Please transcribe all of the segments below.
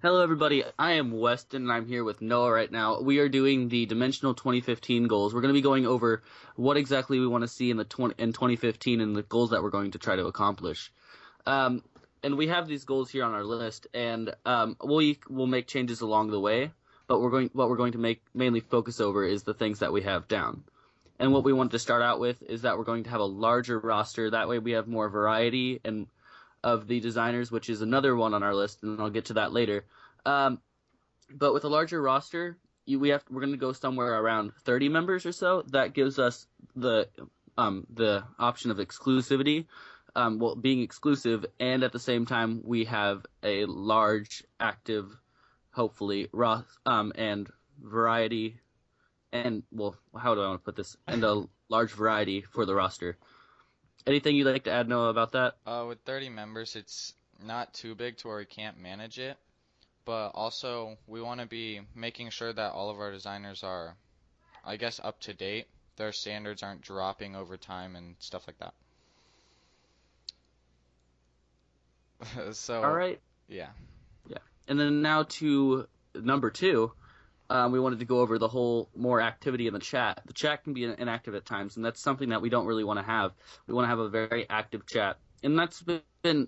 Hello, everybody. I am Westin, and I'm here with Noah right now. We are doing the Dimensional 2015 goals. We're going to be going over what exactly we want to see in 2015 and the goals that we're going to try to accomplish. And we have these goals here on our list, and we'll make changes along the way. But what we're going to mainly focus over is the things that we have down. And what we want to start out with is that we're going to have a larger roster. That way, we have more variety and of the designers, which is another one on our list, and I'll get to that later. But with a larger roster, we're going to go somewhere around 30 members or so. That gives us the option of exclusivity, being exclusive, and at the same time we have a large, active, hopefully, and variety, and how do I want to put this? And a large variety for the roster. Anything you'd like to add, Noah, about that? With 30 members, it's not too big to where we can't manage it, but also we want to be making sure that all of our designers are, I guess, up to date. Their standards aren't dropping over time and stuff like that. So, all right. Yeah. And then now to number 2. We wanted to go over the whole more activity in the chat. The chat can be inactive at times, and that's something that we don't really want to have. We want to have a very active chat, and that's been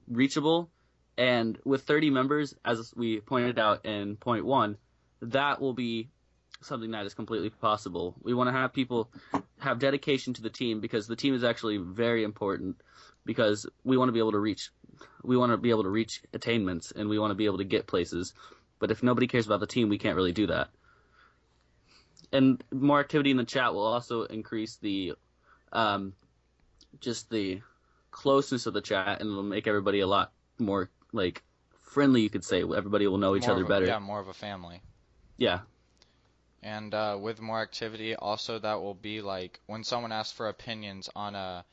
reachable. And with 30 members, as we pointed out in point 1, that will be something that is completely possible. We want to have people have dedication to the team, because the team is actually very important, because we want to be able to reach attainments, and we want to be able to get places. But if nobody cares about the team, we can't really do that. And more activity in the chat will also increase the just the closeness of the chat, and it'll make everybody a lot more friendly, you could say. Everybody will know each other better. Yeah, more of a family. Yeah. And with more activity, also that will be like when someone asks for opinions on a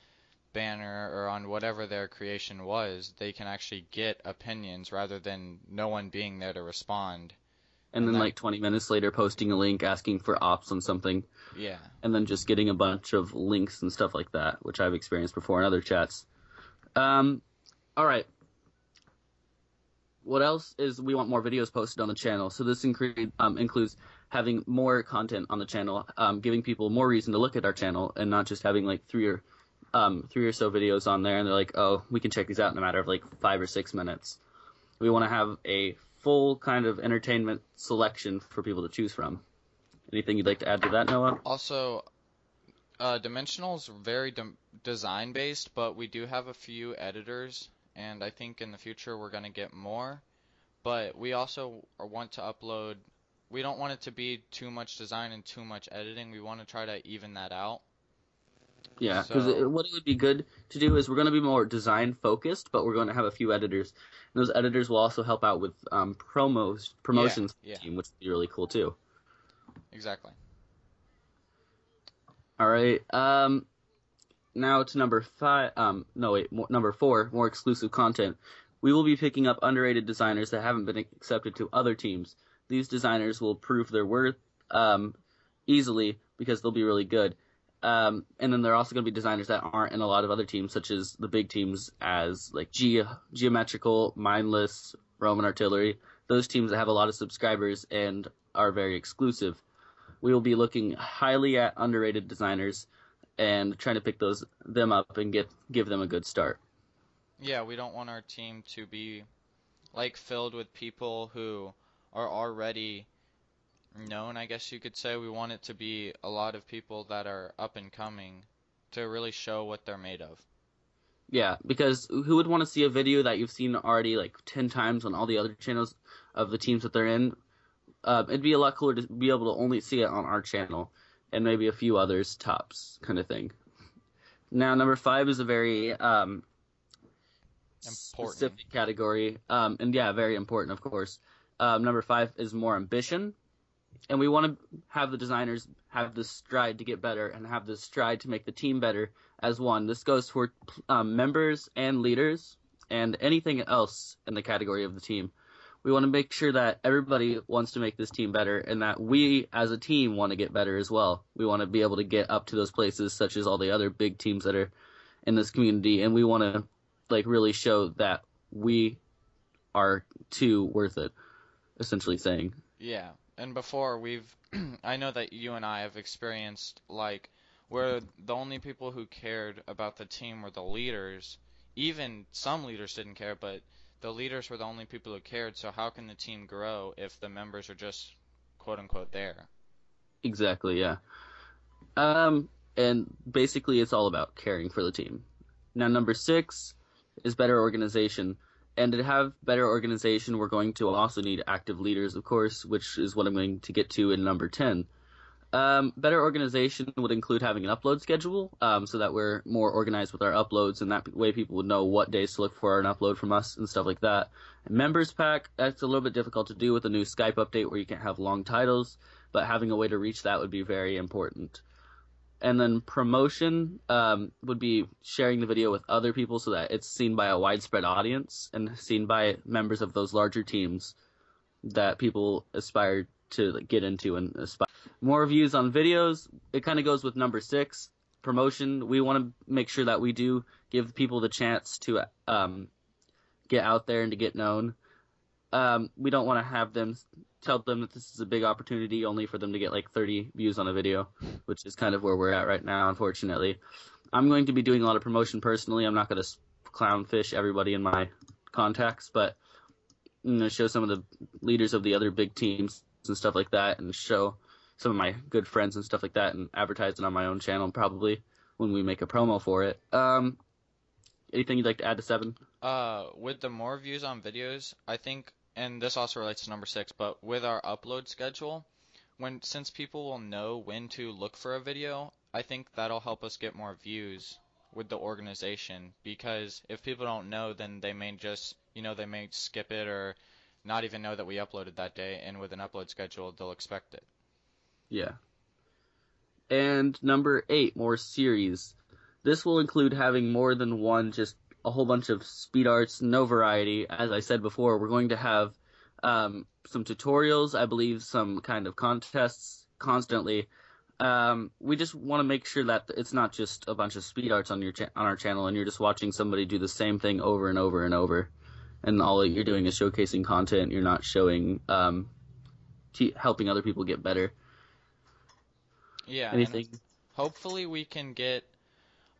banner or on whatever their creation was, they can actually get opinions rather than no one being there to respond. And then 20 minutes later posting a link asking for ops on something. Yeah. And then just getting a bunch of links and stuff like that, which I've experienced before in other chats. All right. What else is we want more videos posted on the channel. So this includes having more content on the channel, giving people more reason to look at our channel, and not just having three or so videos on there, and they're like, oh, we can check these out in a matter of 5 or 6 minutes. We want to have a full kind of entertainment selection for people to choose from. Anything you'd like to add to that, Noah? Also, Dimensional's very design based, but we do have a few editors, and I think in the future we're going to get more. But we also want to upload. We don't want it to be too much design and too much editing. We want to try to even that out. Yeah, because what it would be good to do is we're going to be more design-focused, but we're going to have a few editors. And those editors will also help out with promotions team, which would be really cool, too. Exactly. All right. Now to number 5. Number 4, more exclusive content. We will be picking up underrated designers that haven't been accepted to other teams. These designers will prove their worth easily, because they'll be really good. And then there are also going to be designers that aren't in a lot of other teams, such as the big teams as Geometrical, Mindless, Roman Artillery. Those teams that have a lot of subscribers and are very exclusive. We will be looking highly at underrated designers and trying to pick them up and give them a good start. Yeah, we don't want our team to be filled with people who are already known, I guess you could say. We want it to be a lot of people that are up and coming to really show what they're made of. Yeah, because who would want to see a video that you've seen already 10 times on all the other channels of the teams that they're in? It'd be a lot cooler to be able to only see it on our channel and maybe a few others tops, kind of thing. Now, number 5 is a very specific category, and yeah, very important, of course. Number 5 is more ambition. And we want to have the designers have this stride to get better and have this stride to make the team better as one. This goes for members and leaders and anything else in the category of the team. We want to make sure that everybody wants to make this team better, and that we as a team want to get better as well. We want to be able to get up to those places, such as all the other big teams that are in this community, and we want to really show that we are too worth it. essentially saying. Yeah, and before I know that you and I have experienced like where the only people who cared about the team were the leaders. Even some leaders didn't care, but the leaders were the only people who cared. So how can the team grow if the members are just quote unquote there? Exactly, yeah. And basically it's all about caring for the team. Now, number 6 is better organization. And to have better organization, we're going to also need active leaders, of course, which is what I'm going to get to in number 10. Better organization would include having an upload schedule, so that we're more organized with our uploads, and that way people would know what days to look for an upload from us and stuff like that. Members pack, that's a little bit difficult to do with a new Skype update where you can't have long titles, but having a way to reach that would be very important. And then promotion would be sharing the video with other people so that it's seen by a widespread audience and seen by members of those larger teams that people aspire to get into and aspire. More views on videos. It kind of goes with number 6, promotion. We want to make sure that we do give people the chance to get out there and to get known. We don't want to have them tell them that this is a big opportunity only for them to get like 30 views on a video, which is kind of where we're at right now, unfortunately. I'm going to be doing a lot of promotion personally. I'm not going to clownfish everybody in my contacts, but I'm going to show some of the leaders of the other big teams and stuff like that, and show some of my good friends and stuff like that, and advertise it on my own channel probably when we make a promo for it. Anything you'd like to add to 7? With the more views on videos, I think, and this also relates to number 6, but with our upload schedule, since people will know when to look for a video, I think that'll help us get more views with the organization, because if people don't know, then they may just, they may skip it or not even know that we uploaded that day, and with an upload schedule, they'll expect it. Yeah. And number 8, more series. This will include having more than one, just a whole bunch of speed arts, no variety. As I said before, we're going to have some tutorials, I believe some kind of contests constantly. We just want to make sure that it's not just a bunch of speed arts on our channel and you're just watching somebody do the same thing over and over and over. And all you're doing is showcasing content. You're not showing, helping other people get better. Yeah, Anything? and hopefully we can get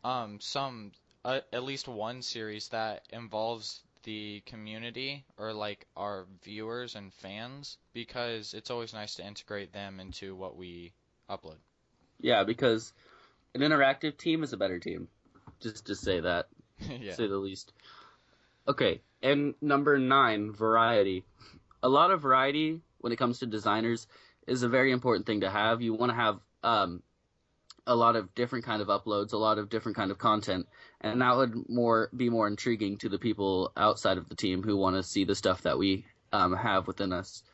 at least one series that involves the community or like our viewers and fans, because it's always nice to integrate them into what we upload. Yeah, because an interactive team is a better team. Just to say that, Yeah. say the least. Okay, and number 9, variety. A lot of variety when it comes to designers is a very important thing to have. You want to have a lot of different kind of uploads, a lot of different kind of content, and that would be more intriguing to the people outside of the team who want to see the stuff that we have within us.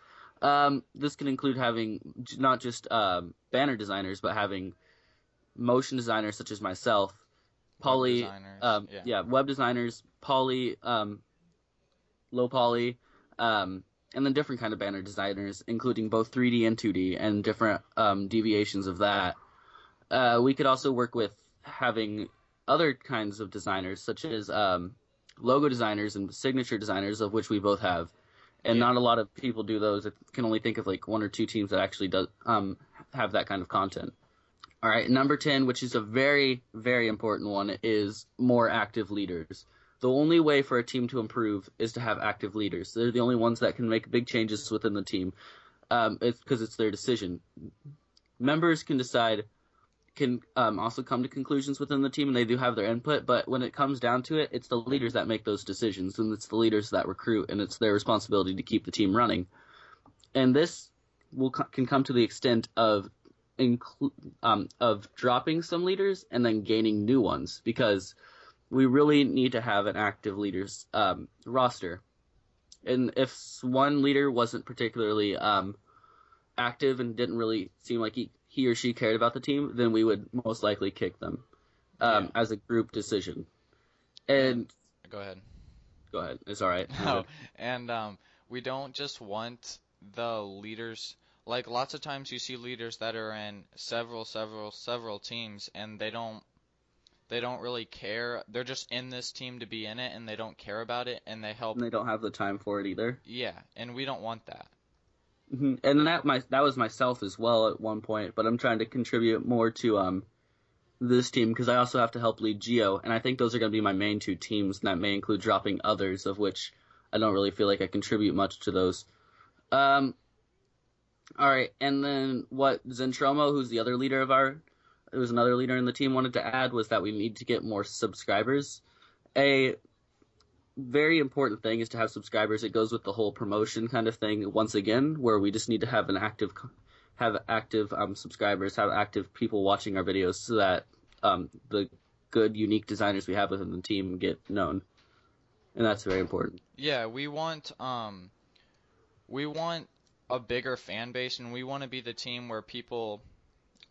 This can include having not just banner designers, but having motion designers such as myself, poly, web designers, poly, low poly, and then different kind of banner designers, including both 3D and 2D, and different deviations of that. We could also work with having other kinds of designers, such as logo designers and signature designers, of which we both have. And not a lot of people do those. I can only think of like 1 or 2 teams that actually have that kind of content. All right, number 10, which is a very, very important one, is more active leaders. The only way for a team to improve is to have active leaders. They're the only ones that can make big changes within the team. It's because it's their decision. Members can decide, can also come to conclusions within the team, and they do have their input, but when it comes down to it, it's the leaders that make those decisions, and it's the leaders that recruit, and it's their responsibility to keep the team running. And this can come to the extent of dropping some leaders and then gaining new ones, because we really need to have an active leaders roster. And if one leader wasn't particularly active and didn't really seem like he or she cared about the team, then we would most likely kick them as a group decision. And go ahead. Go ahead. It's all right. No, and we don't just want the leaders. Like lots of times you see leaders that are in several teams, and they don't really care. They're just in this team to be in it, and they don't care about it, and they help. And they don't have the time for it either. Yeah, and we don't want that. And that was myself as well at one point, but I'm trying to contribute more to this team because I also have to help lead Geo, and I think those are going to be my main two teams, and that may include dropping others, of which I don't really feel like I contribute much to those. All right, and then what Zentromo, who's another leader in the team, wanted to add was that we need to get more subscribers. A very important thing is to have subscribers. It goes with the whole promotion kind of thing once again, where we just need to have active subscribers, have active people watching our videos so that the good, unique designers we have within the team get known. And that's very important. Yeah, we want a bigger fan base, and we want to be the team where people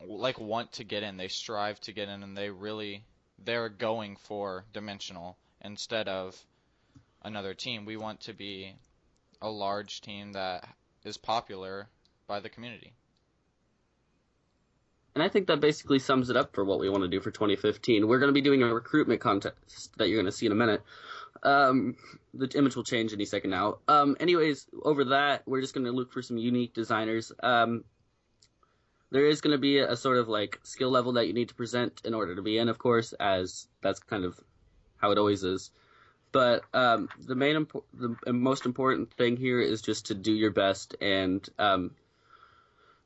like want to get in. They strive to get in, and they're going for Dimensional instead of another team. We want to be a large team that is popular by the community. And I think that basically sums it up for what we want to do for 2015. We're going to be doing a recruitment contest that you're going to see in a minute. The image will change any second now. Anyways, over that, we're just going to look for some unique designers. There is going to be a sort of like skill level that you need to present in order to be in, of course, as that's kind of how it always is. But the most important thing here is just to do your best, and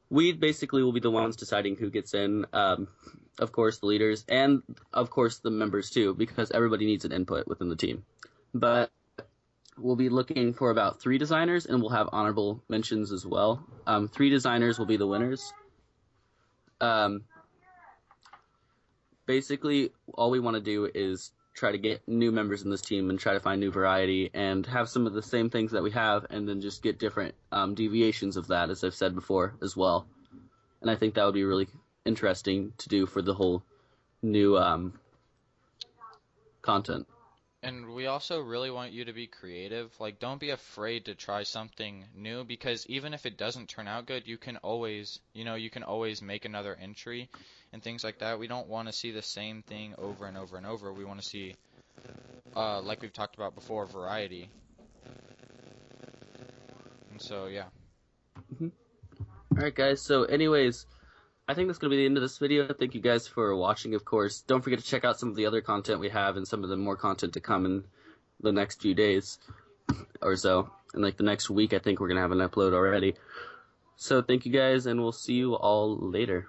we basically will be the ones deciding who gets in. Of course, the leaders, and of course the members too, because everybody needs an input within the team. But we'll be looking for about 3 designers, and we'll have honorable mentions as well. 3 designers will be the winners. Basically, all we want to do is try to get new members in this team and try to find new variety and have some of the same things that we have, and then just get different deviations of that, as I've said before, as well. And I think that would be really interesting to do for the whole new content. And we also really want you to be creative. Like, don't be afraid to try something new, because even if it doesn't turn out good, you can always make another entry and things like that. We don't want to see the same thing over and over and over. We want to see, like we've talked about before, variety. And so, yeah. Alright, guys. So, anyways, I think that's going to be the end of this video. Thank you guys for watching, of course. Don't forget to check out some of the other content we have and some of the more content to come in the next few days or so. And like the next week, I think we're going to have an upload already. So thank you guys, and we'll see you all later.